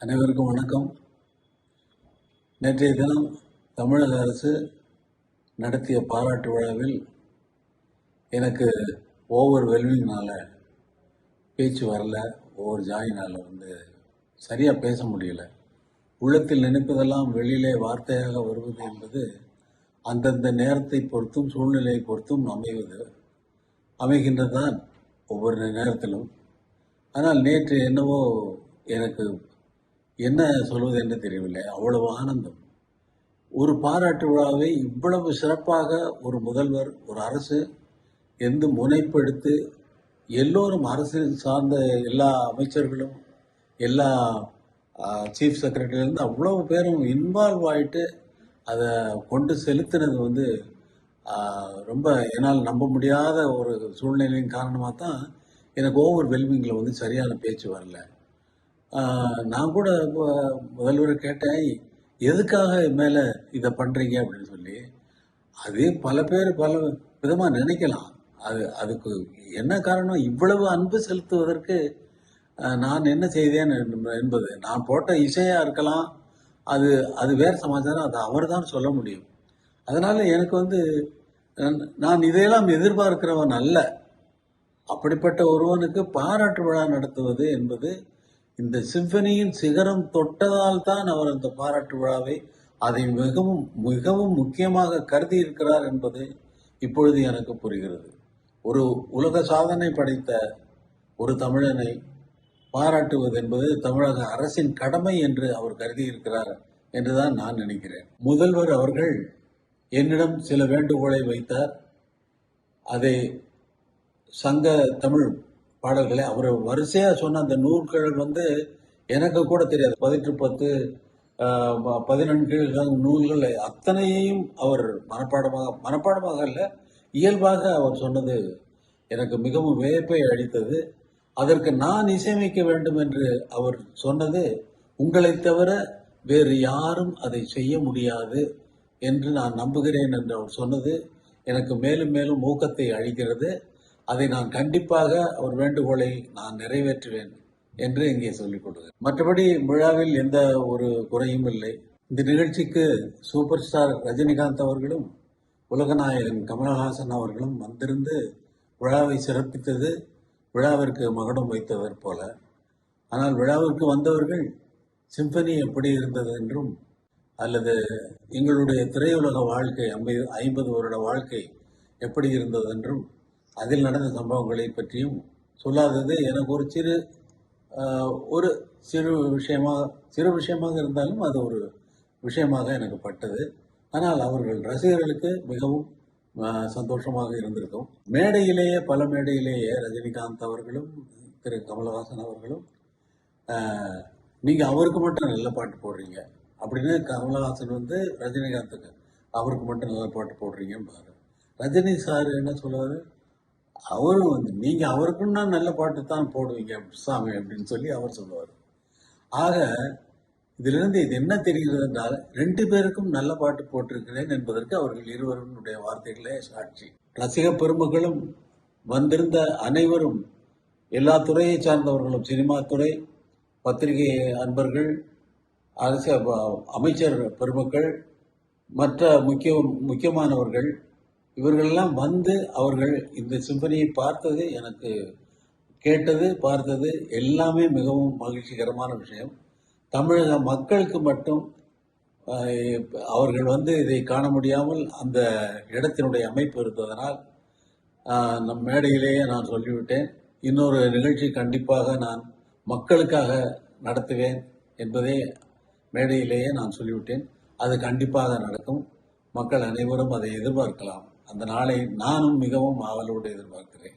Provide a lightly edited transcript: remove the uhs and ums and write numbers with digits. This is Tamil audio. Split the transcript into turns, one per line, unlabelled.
அனைவருக்கும் வணக்கம். நேற்றைய தினம் தமிழக அரசு நடத்திய பாராட்டு விழாவில் எனக்கு ஓவர்வெல்மிங்னால பேச்சு வரல. ஜாயினால் சரியாக பேச முடியல. உள்ளத்தில் நினைப்பதெல்லாம் வெளியிலே வார்த்தையாக வருவது என்பது அந்தந்த நேரத்தை பொறுத்தும் சூழ்நிலையை பொறுத்தும் அமைகின்றதுதான் ஒவ்வொரு நேரத்திலும். ஆனால் நேற்று என்னவோ எனக்கு என்ன சொல்வது என்று தெரியவில்லை. அவ்வளவு ஆனந்தம். ஒரு பாராட்டு விழாவை இவ்வளவு சிறப்பாக ஒரு முதல்வர், ஒரு அரசு எந்த முனைப்பெடுத்து எல்லோரும் அரசு சார்ந்த எல்லா அமைச்சர்களும் எல்லா சீஃப் செக்ரட்டரியிலேருந்து அவ்வளவு பேரும் இன்வால்வ் ஆகிட்டு அதை கொண்டு செலுத்தினது ரொம்ப என்னால் நம்ப முடியாத ஒரு சூழ்நிலையின் காரணமாக தான் எனக்கு ஓவர்வெல்மிங்கில் சரியான பேச்சு வரல. நான் கூட முதல்வரை கேட்டேன், எதுக்காக மேலே இதை பண்ணுறீங்க அப்படின்னு சொல்லி. அதே பல பேர் பல விதமாக நினைக்கலாம். அதுக்கு என்ன காரணம்? இவ்வளவு அன்பு செலுத்துவதற்கு நான் என்ன செய்தேன் என்பது நான் போட்ட இசையாக இருக்கலாம். அது வேறு சமாச்சாரம். அது அவர் தான் சொல்ல முடியும். அதனால் எனக்கு நான் இதையெல்லாம் எதிர்பார்க்கிறவன் அல்ல. அப்படிப்பட்ட ஒருவனுக்கு பாராட்டு விழா நடத்துவது என்பது இந்த சிம்பனியின் சிகரம் தொட்டதால் தான் அவர் அந்த பாராட்டு விழாவை அதை மிகவும் மிகவும் முக்கியமாக கருதி இருக்கிறார் என்பது இப்பொழுது எனக்கு புரிகிறது. ஒரு உலக சாதனை படைத்த ஒரு தமிழனை பாராட்டுவது என்பது தமிழக அரசின் கடமை என்று அவர் கருதி இருக்கிறார் என்றுதான் நான் நினைக்கிறேன். முதல்வர் அவர்கள் என்னிடம் சில வேண்டுகோளை வைத்தார். அதை சங்க தமிழ் பாடல்களை அவர் வரிசையாக சொன்ன அந்த நூல்கள் எனக்கு கூட தெரியாது. 18 17 நூல்கள் அத்தனையையும் அவர் மனப்பாடமாக இல்லை, இயல்பாக அவர் சொன்னது எனக்கு மிகவும் வியப்பை அளித்தது. அதற்கு நான் இசையமைக்க வேண்டும் என்று அவர் சொன்னது, உங்களை தவிர வேறு யாரும் அதை செய்ய முடியாது என்று நான் நம்புகிறேன் என்று அவர் சொன்னது எனக்கு மேலும் மேலும் ஊக்கத்தை அளிக்கிறது. அதை நான் கண்டிப்பாக அவர் வேண்டுகோளை நான் நிறைவேற்றுவேன் என்று இங்கே சொல்லிக் கொடுக்கிறேன். மற்றபடி விழாவில் எந்த ஒரு குறையும் இல்லை. இந்த நிகழ்ச்சிக்கு சூப்பர் ஸ்டார் ரஜினிகாந்த் அவர்களும் உலகநாயகன் கமலஹாசன் அவர்களும் வந்திருந்து விழாவை சிறப்பித்தது விழாவிற்கு மகுடம் வைத்தவர் போல. ஆனால் விழாவிற்கு வந்தவர்கள் சிம்பனி எப்படி இருந்தது என்றும் அல்லது எங்களுடைய திரையுலக வாழ்க்கை 50 வருட வாழ்க்கை எப்படி இருந்தது என்றும் அதில் நடந்த சம்பவங்களை பற்றியும் சொல்லாதது எனக்கு ஒரு சிறு விஷயமாக இருந்தாலும் அது ஒரு விஷயமாக எனக்கு பட்டது. ஆனால் அவர்கள் ரசிகர்களுக்கு மிகவும் சந்தோஷமாக இருந்திருக்கும். பல மேடையிலேயே ரஜினிகாந்த் அவர்களும் திரு கமலஹாசன் அவர்களும் நீங்கள் அவருக்கு மட்டும் நல்ல பாட்டு போடுறீங்க அப்படின்னு கமலஹாசன் ரஜினிகாந்துக்கு அவருக்கு மட்டும் நல்ல பாட்டு போடுறீங்கன்னு பாரு. ரஜினி சார் என்ன சொல்லுவார், அவரும் நீங்கள் அவருக்குன்னா நல்ல பாட்டு தான் போடுவீங்க சாமி அப்படின்னு சொல்லி அவர் சொல்லுவார். ஆக இதிலிருந்து இது என்ன தெரிகிறது என்றால் 2 பேருக்கும் நல்ல பாட்டு போட்டிருக்கிறேன் என்பதற்கு அவர்கள் இருவருடைய வார்த்தைகளே சாட்சி. ரசிக பெருமக்களும் வந்திருந்த அனைவரும் எல்லா துறையை சார்ந்தவர்களும், சினிமா துறை, பத்திரிகை அன்பர்கள், அரசு அமைச்சர் பெருமக்கள், மற்ற முக்கியமானவர்கள் இவர்களெல்லாம் அவர்கள் இந்த சிம்பனியை பார்த்தது, எனக்கு கேட்டது, பார்த்தது எல்லாமே மிகவும் மகிழ்ச்சிகரமான விஷயம். தமிழக மக்களுக்கு மட்டும் அவர்கள் இதை காண முடியாமல் அந்த இடத்தினுடைய அமைப்பு இருந்ததனால் நம் மேடையிலேயே நான் சொல்லிவிட்டேன், இன்னொரு நிகழ்ச்சி கண்டிப்பாக நான் மக்களுக்காக நடத்துவேன் என்பதை மேடையிலேயே நான் சொல்லிவிட்டேன். அது கண்டிப்பாக நடக்கும். மக்கள் அனைவரும் அதை எதிர்பார்க்கலாம். அந்த நாளை நானும் மிகவும் ஆவலோடு எதிர்பார்க்கிறேன்.